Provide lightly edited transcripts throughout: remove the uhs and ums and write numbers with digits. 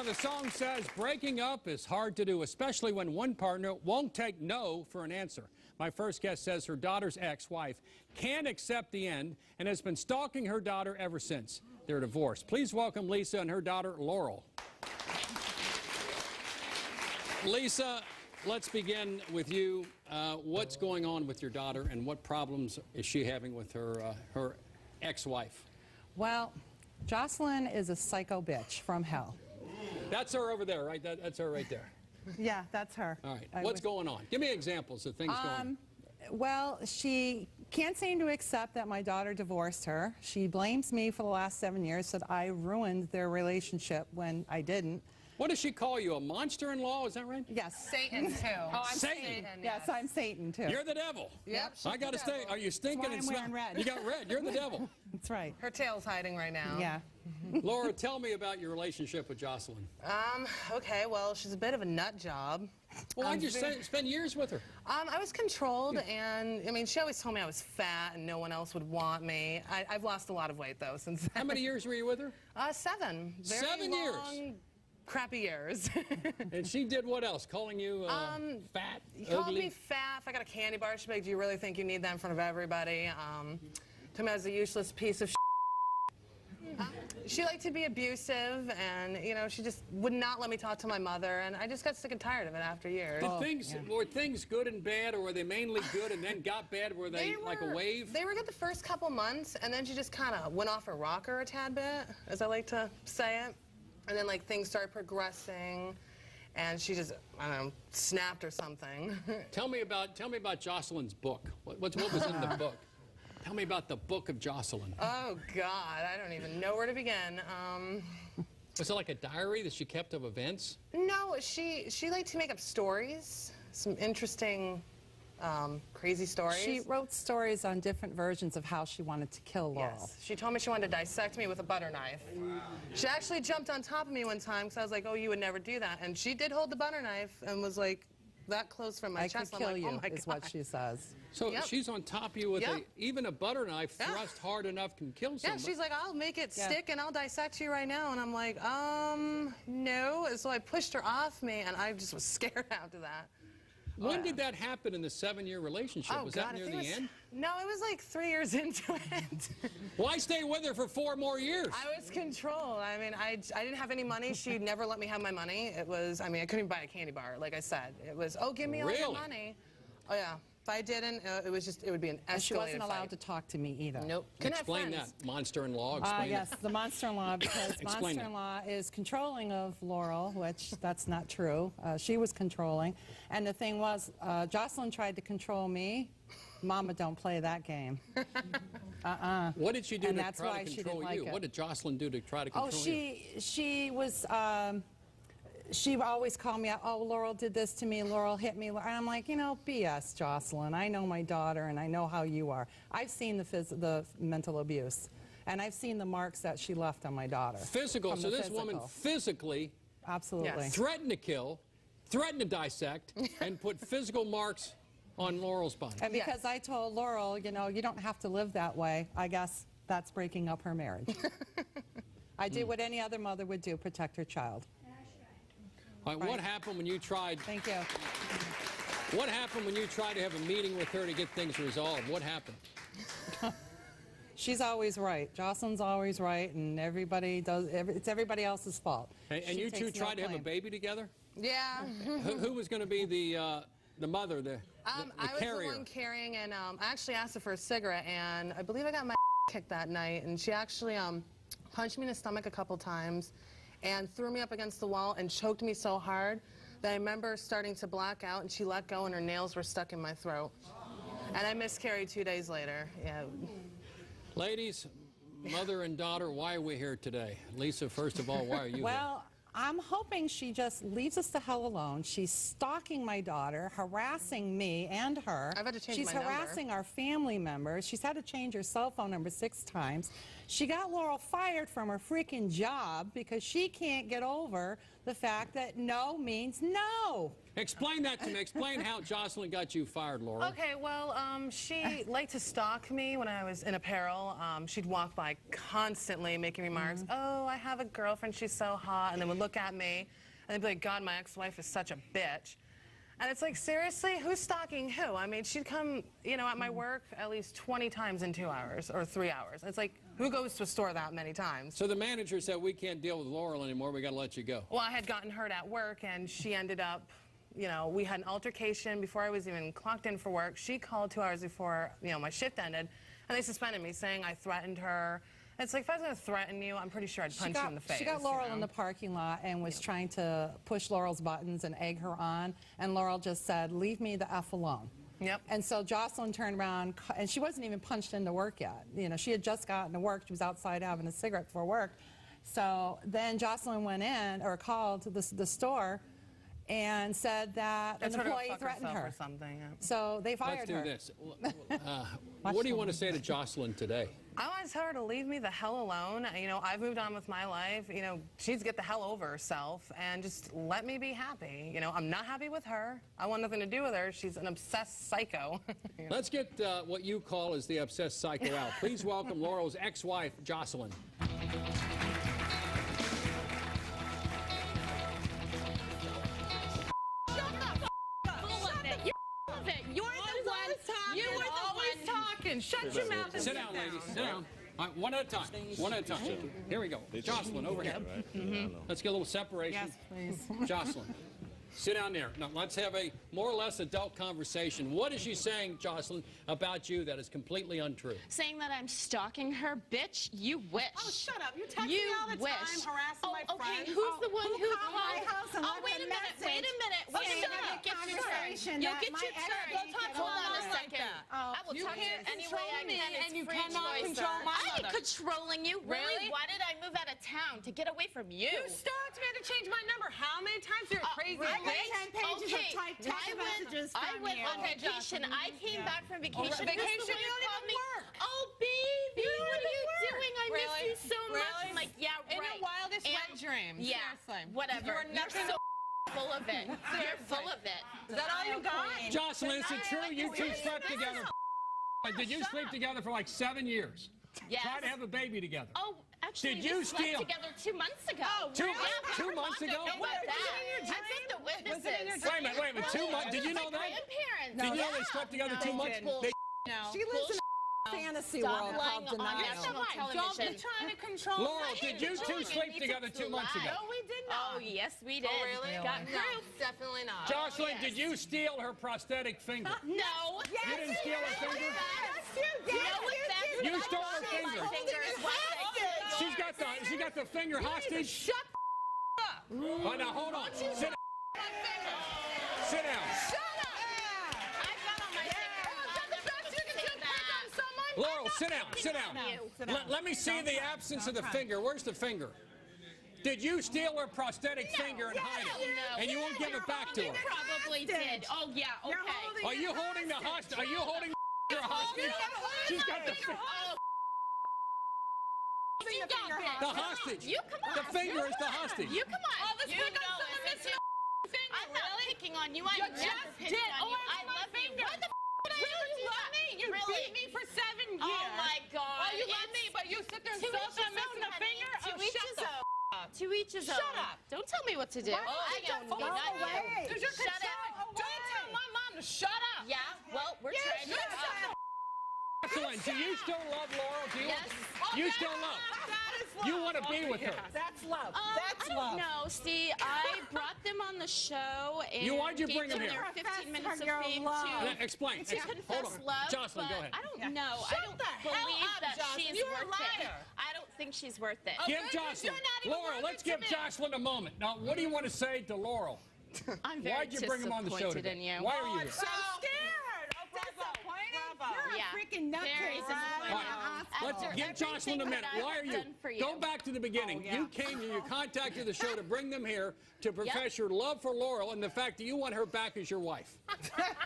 know, the song says breaking up is hard to do, especially when one partner won't take no for an answer. My first guest says her daughter's ex-wife can't accept the end and has been stalking her daughter ever since. They're divorced. Please welcome Lisa and her daughter, Laurel. Lisa, let's begin with you. What's going on with your daughter, and what problems is she having with her ex-wife? Well, Jocelyn is a psycho bitch from hell. That's her over there, right? That's her right there. Yeah, that's her. All right. What's going on? Give me examples of things going on. Well, she can't seem to accept that my daughter divorced her. She blames me for the last 7 years, said I ruined their relationship when I didn't. What does she call you, a monster-in-law? Is that right? Yes. Satan, too. Oh, I'm Satan. Yes, I'm Satan, too. You're the devil. Yep. I got to stay. Are you stinking and wearing red. You got red. You're the devil. That's right. Her tail's hiding right now. Yeah. Laura, tell me about your relationship with Jocelyn. Okay, well, she's a bit of a nut job. Well, I just spent years with her. I was controlled, and, I mean, she always told me I was fat and no one else would want me. I've lost a lot of weight, though, since then. How many years were you with her? 7. Very 7 long, years? Crappy years. And she did what else? Calling you fat, She called ugly? me fat. If I got a candy bar, she'd be like, do you really think you need that in front of everybody? Told me I was a useless piece of She liked to be abusive, and, you know, she just would not let me talk to my mother, and I just got sick and tired of it after years. Were things good and bad, or were they mainly good and then got bad? Were they like a wave? They were good the first couple months, and then she just kind of went off her rocker a tad bit, as I like to say it. And then, like, things started progressing, and she just, I don't know, snapped or something. Tell me about Jocelyn's book. What was in the book? Tell me about the book of Jocelyn. Oh, God, I don't even know where to begin. Was it like a diary that she kept of events? No, she liked to make up stories, some interesting, crazy stories. She wrote stories on different versions of how she wanted to kill Laurel. Yes. She told me she wanted to dissect me with a butter knife. She actually jumped on top of me one time because I was like, oh, you would never do that. And she did hold the butter knife and was like that close from my chest. I could kill you, oh my is God. what she says. So she's on top of you with even a butter knife thrust hard enough can kill someone. Yeah, she's like, I'll make it stick and I'll dissect you right now. And I'm like, no. So I pushed her off me, and I just was scared after that. When did that happen in the 7-year relationship? Oh, was God, that near the end? No, it was like 3 years into it. Why stay with her for 4 more years? I was controlled. I mean, I didn't have any money. She never let me have my money. It was, I mean, I couldn't even buy a candy bar, like I said. It was, oh, give me all your money. Oh, yeah. If I didn't, it was just, it would be an escalated And she wasn't allowed fight. to talk to me either. Nope. Explain that, monster-in-law. Explain yes, it. the monster-in-law, because monster-in-law is controlling of Laurel, which that's not true. She was controlling. And the thing was, Jocelyn tried to control me. Mama, don't play that game. What did she do and to that's try why to she control didn't you? like it. What did Jocelyn do to try to control you? She was... she always called me out, oh, Laurel did this to me, Laurel hit me. And I'm like, you know, BS, Jocelyn. I know my daughter, and I know how you are. I've seen the mental abuse, and I've seen the marks that she left on my daughter. Physical. So this woman physically threatened to kill, threatened to dissect, and put physical marks on Laurel's body. And because I told Laurel, you know, you don't have to live that way, I guess that's breaking up her marriage. I did what any other mother would do, protect her child. All right, what happened when you tried... Thank you. What happened when you tried to have a meeting with her to get things resolved? What happened? She's always right. Jocelyn's always right, and everybody does. It's everybody else's fault. And you two tried to have a baby together? Yeah. Who was going to be the mother, the carrier? I was the one carrying, and I actually asked her for a cigarette, and I believe I got my kicked that night, and she actually punched me in the stomach a couple times and threw me up against the wall and choked me so hard that I remember starting to black out, and she let go and her nails were stuck in my throat. And I miscarried 2 days later. Yeah. Ladies, mother and daughter, why are we here today? Lisa, first of all, why are you here? Well, I'm hoping she just leaves us the hell alone. She's stalking my daughter, harassing me and her. I've had to change She's my number. harassing our family members. She's had to change her cell phone number 6 times. She got Laurel fired from her freaking job because she can't get over the fact that no means no. Explain that to me. Explain how Jocelyn got you fired, Laurel. Okay, well, she liked to stalk me when I was in apparel. She'd walk by constantly making remarks, oh, I have a girlfriend, she's so hot, and then would look at me, and they'd be like, God, my ex-wife is such a bitch. And it's like, seriously, who's stalking who? I mean, she'd come, you know, at my work at least 20 times in 2 hours or 3 hours. It's like, who goes to a store that many times? So the manager said, we can't deal with Laurel anymore, we got to let you go. Well, I had gotten hurt at work, and she ended up, you know, we had an altercation before I was even clocked in for work. She called 2 hours before, you know, my shift ended, and they suspended me, saying I threatened her. It's like, if I was going to threaten you, I'm pretty sure I'd punch you in the face. She got Laurel you know? in the parking lot and was trying to push Laurel's buttons and egg her on, and Laurel just said, leave me the F alone. Yep. And so Jocelyn turned around, and she wasn't even punched into work yet. You know, she had just gotten to work. She was outside having a cigarette before work. So then Jocelyn went in, or called to the store, and said that an employee threatened her. Or something, yeah. So they fired her. Let's do this. What do you want to say to Jocelyn today? I want to tell her to leave me the hell alone. You know, I've moved on with my life. You know, she needs to get the hell over herself and just let me be happy. You know, I'm not happy with her. I want nothing to do with her. She's an obsessed psycho. You know? Let's get what you call as the obsessed psycho out. Please welcome Laurel's ex-wife, Jocelyn. Shut your mouth and sit down, ladies. Sit down. All right, one at a time. One at a time. Here we go. Jocelyn, over here. Let's get a little separation. Yes, please. Jocelyn, sit down there. Now, let's have a more or less adult conversation. What is she saying, Jocelyn, about you that is completely untrue? Saying that I'm stalking her, bitch. You wish. Oh, shut up. You text You me all the wish. time, harassing my friends. Okay, who's the one who called my house and Oh, left wait a a minute. message? Wait a minute. Wait Okay, a have minute. a Get your conversation turn. You'll that get my your ex turn. didn't Hold get on a along like second. that. I will You talk to you can't any way I control me, can. It's and you free cannot choice, control sir. my I ain't mother. controlling you. Really? Why did I move out of town? To get away from you. You stalked me to change my number. How many times? You're crazy. Really? I got 10 pages of typed text messages from I went you. on vacation. I came back from vacation. Vacation, Who's the one you who don't called even me? work. Oh, baby, You don't what are even you work. doing? I miss Really? you so much. Really? I'm like, yeah, right. In your wildest And- wet dreams. Yeah, Seriously. whatever. You are nothing You're so full of it. You're full of it. Is that all you got? Jocelyn, is it true you two slept together? Did you sleep together for like 7 years? Yes. Try to have a baby together. Oh, actually, Did you we slept steal? together 2 months ago. Oh, Two- Yeah, 2 months ago? Know about Was it that. in your I think the witnesses. Was it in your Wait a minute, 2 months. Did you know My that? grandparents. Did you know they slept together 2 months? Bull- They No. She lives in a fantasy Stop world lying called on denial. national Don't television. be trying to control Laurel, my did you two Controlling sleep needs together to 2 months lie. ago? No, we did not. Oh, yes, we did. Oh, really? Got No, proof. definitely not. Jocelyn, yes. did you steal her prosthetic finger? No. You didn't steal her finger? Yes, you did. You know exactly You what stole I her did. finger. My finger is what I She got the finger hostage. Shut up. Oh, now hold on. Sit down. Sit down. I've got on my finger. I'll never say that. Laurel, sit down. Sit down. You. Let me see the absence of the finger. Where's the finger? Did you steal her prosthetic finger and hide it? No. And you won't give it back to her? Probably did. Oh, yeah, okay. Are you holding the hostage? Are you holding her hostage? She's got the You got the this. hostage. You come on. The finger is the hostage. You come on. All this you pick on know someone it. missed your finger, I'm not really? picking on you. I You never just picked did. on you. Oh, I it's my love you. finger. What the would I Really, ever you do love that? me? You really? beat me for 7 years. Oh my God. Oh, you love me, but you sit there and To sulk each on his missing own, a finger? honey. To Oh, each shut his the own. up. To each his own. Shut up. Don't tell me what to do. Why I don't don't do you nothing. away? Because you're Shut controlling. up. Don't tell my mom to shut up. Yeah, well, we're trying to. Jocelyn, do you still love Laurel? Do you? Yes. You still love? That is love. You want to be with her? That's love. I don't know. See, I brought them on the show and Why'd you gave bring them them here? their 15 minutes of Your fame love. to Explain. to Hold confess on. love. Jocelyn, but go ahead. I don't know. Shut I don't the hell believe up, that Jocelyn. she's You're a worth it. liar. I don't think she's worth it. Give Goodness, Jocelyn. you're not even Laurel, worth let's it to give me. Jocelyn a moment. Now, what do you want to say to Laurel? I'm very Why'd you bring him on the show disappointed today? in you. Why are you here? I'm scared. Disappointed. You're Yeah. a freaking nutcase. Very disappointed. All right, let's After give Jocelyn a everything minute. that Why are I've you? done for you. Go back to the beginning. yeah. You came here, you contacted the show to bring them here to profess your love for Laurel and the fact that you want her back as your wife.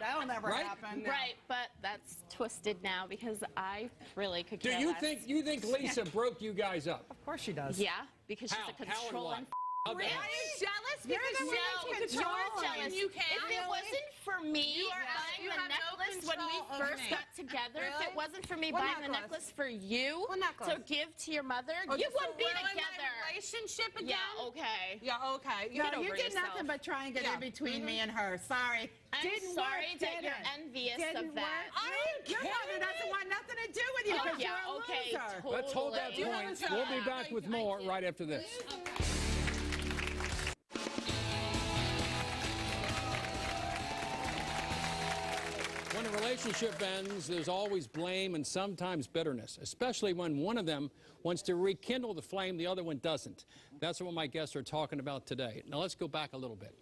That'll never Right? happen. Right, but that's twisted now because I really could Do care you less. think Lisa broke you guys up? Of course she does. Yeah, because she's How? a How and controlling Are you jealous? You're Because the one you that's control controlling. and you can. If it wasn't for me You buying have the no necklace when we control over first me. got together, if Really? it wasn't for me What buying the necklace? necklace for you What necklace? to give to your mother, you just wouldn't be ruin my together. relationship again? Yeah, okay. Yeah, okay. No, Get you over did yourself. nothing but try and get Yeah. in between me and her. Sorry. I'm Didn't sorry work, that did you're it? envious Didn't of that. work. Your mother doesn't want nothing to do with you Oh, because yeah, you're a okay, loser. totally. Let's hold that You point. lose We'll be that. back with more right after this. When a relationship ends, there's always blame and sometimes bitterness, especially when one of them wants to rekindle the flame, the other one doesn't. That's what my guests are talking about today. Now let's go back a little bit.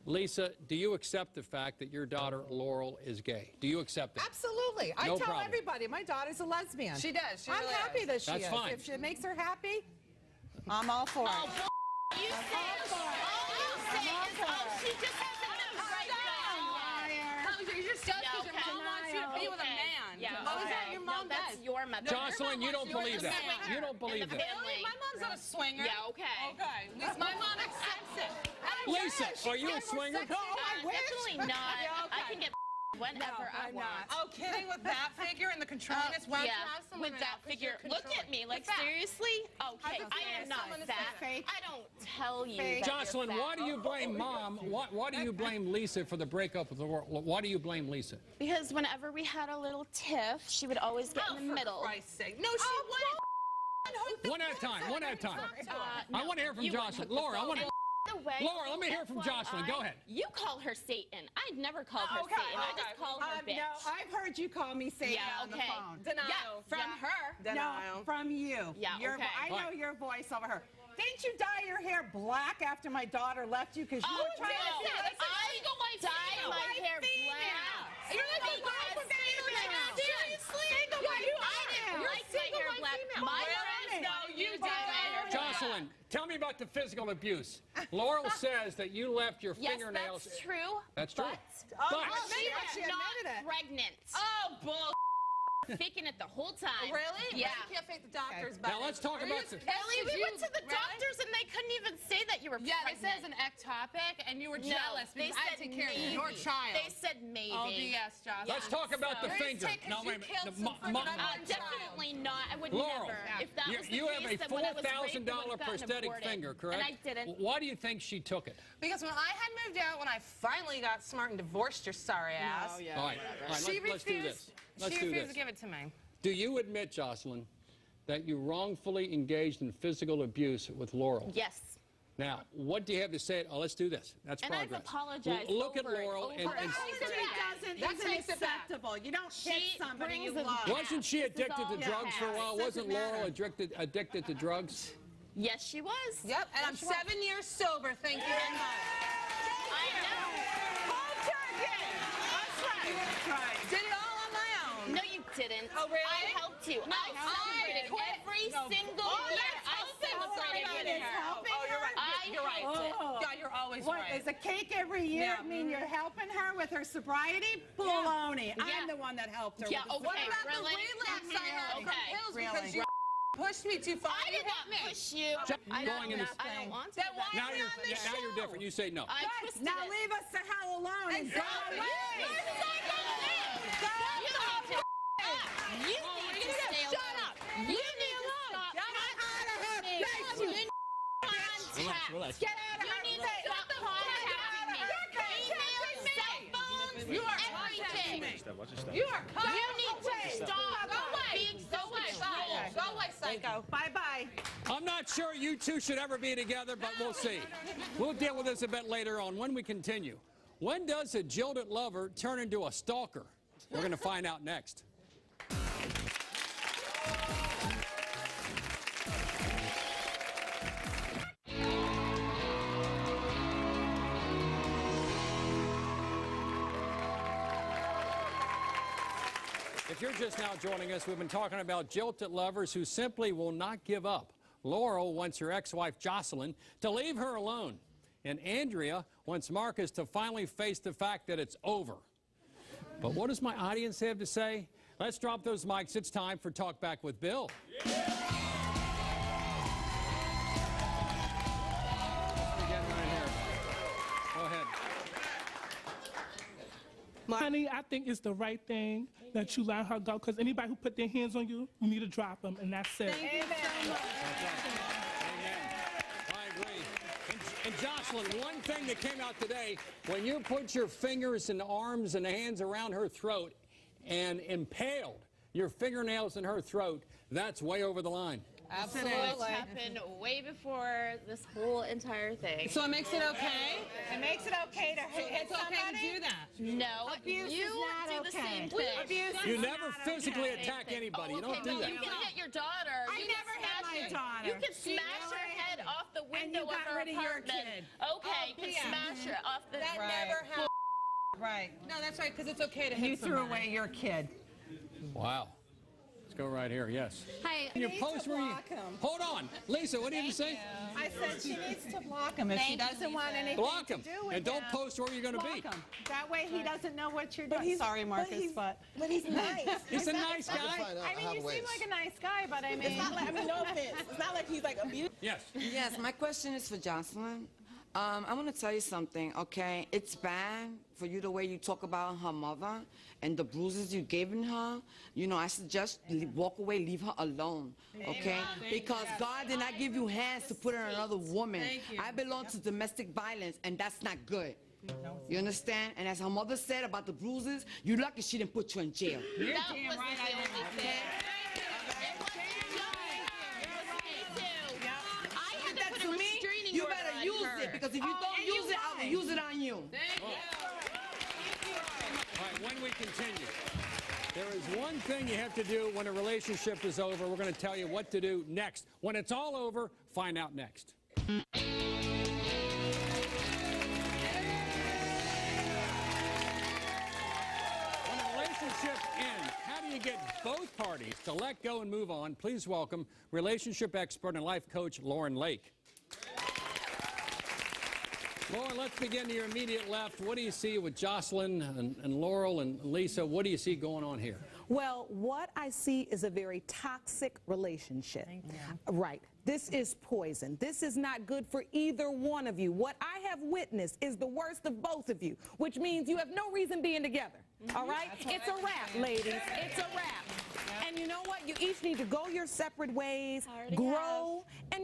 Lisa, do you accept the fact that your daughter Laurel is gay? Do you accept it? Absolutely. I No tell problem. everybody my daughter's a lesbian. She does. She I'm really happy is. that she That's is. fine. If it makes her happy, I'm all for it. You say, all you say is, oh, she just hasn't been right now. You're just Yeah, because your okay. mom wants you to be with a Okay. man. Yeah, What was okay. that your mom No, that's does? your mother. Jocelyn, you don't believe that. You don't believe that. Really? My mom's not a swinger. Yeah, okay. Okay. At least my mom accepts it. Lisa, are you a swinger? Definitely not. Yeah, okay. I can get whenever I want. Oh, kidding with that figure and the controlliness? Why don't you have someone with in that office figure. you're Look at controlling? me, like Fat. seriously? Okay, How's it I feel? am not Someone is fat. fake. I don't tell you Fake. that you're Jocelyn, fat. why do you blame Mom? Why do you blame Lisa for the breakup of the world? Why do you blame Lisa? Because whenever we had a little tiff, she would always get in the middle. For Christ's sake. No, she wouldn't. One at a time. One at a time. No, I want to hear from you wouldn't Jocelyn. hook us Laura, I want to. over. By the way, Laura, let me hear from Jocelyn. Go ahead. You call her Satan. I'd never call her Okay, Satan. I okay. just call her bitch. No, I've heard you call me Satan Yeah, on the okay. phone. Denial. Yeah, from Yeah. her. Denial. No, from you. Yeah, Your okay. I know Right. your voice over her. Didn't you dye your hair black after my daughter left you because you Oh, were trying no. to say That's a single white dye female. my White hair female. black. You're like a Because white female. seriously? Single Yeah, white you female. I didn't like my hair black. My friends know you dye my hair black. Jocelyn, tell me about the physical abuse. Laurel says that you left your Yes, fingernails. that's true. That's true. But But she She was not admitted it. pregnant. Oh, bull. Faking it the whole time. Really? Yeah. You can't fake the doctors. Now let's talk about the. Ellie, we went to the doctors and they couldn't even say that you were Yeah, they pregnant. said it's an ectopic, and you were No, jealous they because I had said to take care maybe. of your child. They said maybe. Oh, BS, Jocelyn. Let's talk about the You're finger. taking- No, you wait a killed minute. some freaking unborn Definitely not. I would Laurel, never. If that was the you have case, a then when I was raped, I $4,000 would've gotten prosthetic aborted. finger, correct? And I didn't. Why do you think she took it? Because when I had moved out, when I finally got smart and divorced your sorry ass, All right, all right, she let's do this. Let's she do refused this. to give it to me. Do you admit, Jocelyn, that you wrongfully engaged in physical abuse with Laurel? Yes. Now, what do you have to say? Oh, let's do this. That's And progress. I've apologized Look at over and Laurel over and and That over. isn't takes it back. acceptable. You don't hit She somebody you brings it love. back. wasn't she This is addicted all to drugs for a past. while? Doesn't Wasn't Laurel matter. addicted to drugs? Yes, she was. Yep, and I'm 7 years sober. Thank you very much. I know. That's right. Did it all on my own. No, you didn't. Oh, really? I helped you. No, I celebrated quit. every No. single Oh, year. yes, I helping with celebrated somebody. with her. Oh, you're right. I You're right. helped it. Oh. Yeah, you're always What, right. is a cake every year Yeah. mean you're helping her with her sobriety? Baloney. Yeah. I'm the one that helped her Yeah, with the okay. What about really? the relapse I had from Okay. pills Really? because you pushed me too far? I You did hit not me. push you. I going in don't, this I don't want to. Then do why that. Now are we you're, on this now you're show? different. You say no. I Good. twisted Now it. leave us the hell alone and go Exactly. away. You're You need to stay alone. Shut up. You need to stop contacting me. You need contact. Relax. Get out of You her need to face. stop contacting me. Email, cell phones, You are everything. You are You need to stop being so controlled. Go away, psycho. Bye-bye. I'm not sure you two should ever be together, but we'll see. We'll deal with this a bit later on when we continue. When does a jilted lover turn into a stalker? We're going to find out next. If you're just now joining us, we've been talking about jilted lovers who simply will not give up. Laurel wants her ex-wife Jocelyn to leave her alone. And Andrea wants Marcus to finally face the fact that it's over. But what does my audience have to say? Let's drop those mics. It's time for Talk Back with Bill. Honey, I think it's the right thing that you let her go, because anybody who put their hands on you, you need to drop them, and that's it. Amen. I agree. And Jocelyn, one thing that came out today, when you put your fingers and arms and hands around her throat and impaled your fingernails in her throat, that's way over the line. Absolutely. Which happened way before this whole entire thing. So it makes it okay? It makes it okay to hit It's okay somebody? to do that. No, Abuse you is not do the okay. same thing. Abuse You is never not physically okay. attack anybody. You don't Okay, do but that. you can hit your daughter. I You can never hit smash my her. daughter. You can See, smash her really? head off the window you of got her rid of your apartment. kid. Okay, you can yeah. smash her off the. That Right. never happened. Right. No, that's right, because it's okay to hit You threw somebody. away your kid. Wow. Let's go right here. Yes. Hi. Your need post to where you. block 'em. Hold on, Lisa. What did you say? I said she needs to block him if she Thank you, doesn't want Lisa. anything Block to him do with and don't him. post where you're going to be. Block him. That way he doesn't know what you're But doing. he's- Sorry, Marcus, but he's nice. He's a nice I can guy. find out I mean, how you ways. seem like a nice guy, but I mean... It's not like, I mean, no offense. It's not like he's like abused. Yes. Yes, my question is for Jocelyn. I want to tell you something, okay? It's bad for you the way you talk about her mother and the bruises you given her. You know, I suggest walk away, leave her alone, okay? Because God did not give you hands to put her on another woman. I belong to domestic violence, and that's not good. You understand? And as her mother said about the bruises, you're lucky she didn't put you in jail. That wasn't the only thing. I had to put a restraining You order better on use her. it, because if you don't use it, I will use it on you. All right, when we continue, there is one thing you have to do when a relationship is over. We're going to tell you what to do next. When it's all over, find out next. When a relationship ends, how do you get both parties to let go and move on? Please welcome relationship expert and life coach Lauren Lake. Lauren, let's begin to your immediate left. What do you see with Jocelyn and Laurel and Lisa? What do you see going on here? Well, what I see is a very toxic relationship. Right. This is poison. This is not good for either one of you. What I have witnessed is the worst of both of you, which means you have no reason being together. All right? It's a wrap, ladies. It's a wrap. And you know what? You each need to go your separate ways, grow, and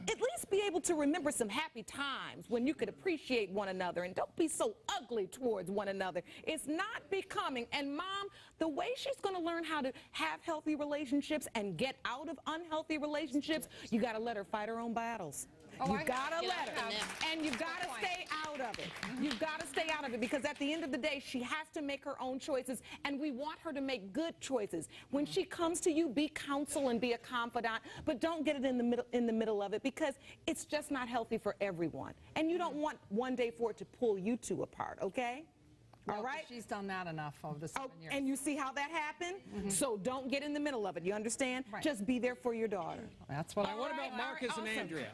at least be able to remember some happy times when you could appreciate one another, and don't be so ugly towards one another. It's not becoming. And Mom, the way she's going to learn how to have healthy relationships and get out of unhealthy relationships, you got to let her fight her own battles. You got to let her. And you got to stay out of it. You've got to stay out of it, because at the end of the day, she has to make her own choices, and we want her to make good choices. When she comes to you, be counsel and be a confidant, but don't get it in the middle of it, because it's just not healthy for everyone. And you don't want one day for it to pull you two apart, okay? All right? She's done that enough over the 7 years. And you see how that happened? So don't get in the middle of it, you understand? Right. Just be there for your daughter. That's what All right, what about Marcus and Andrea?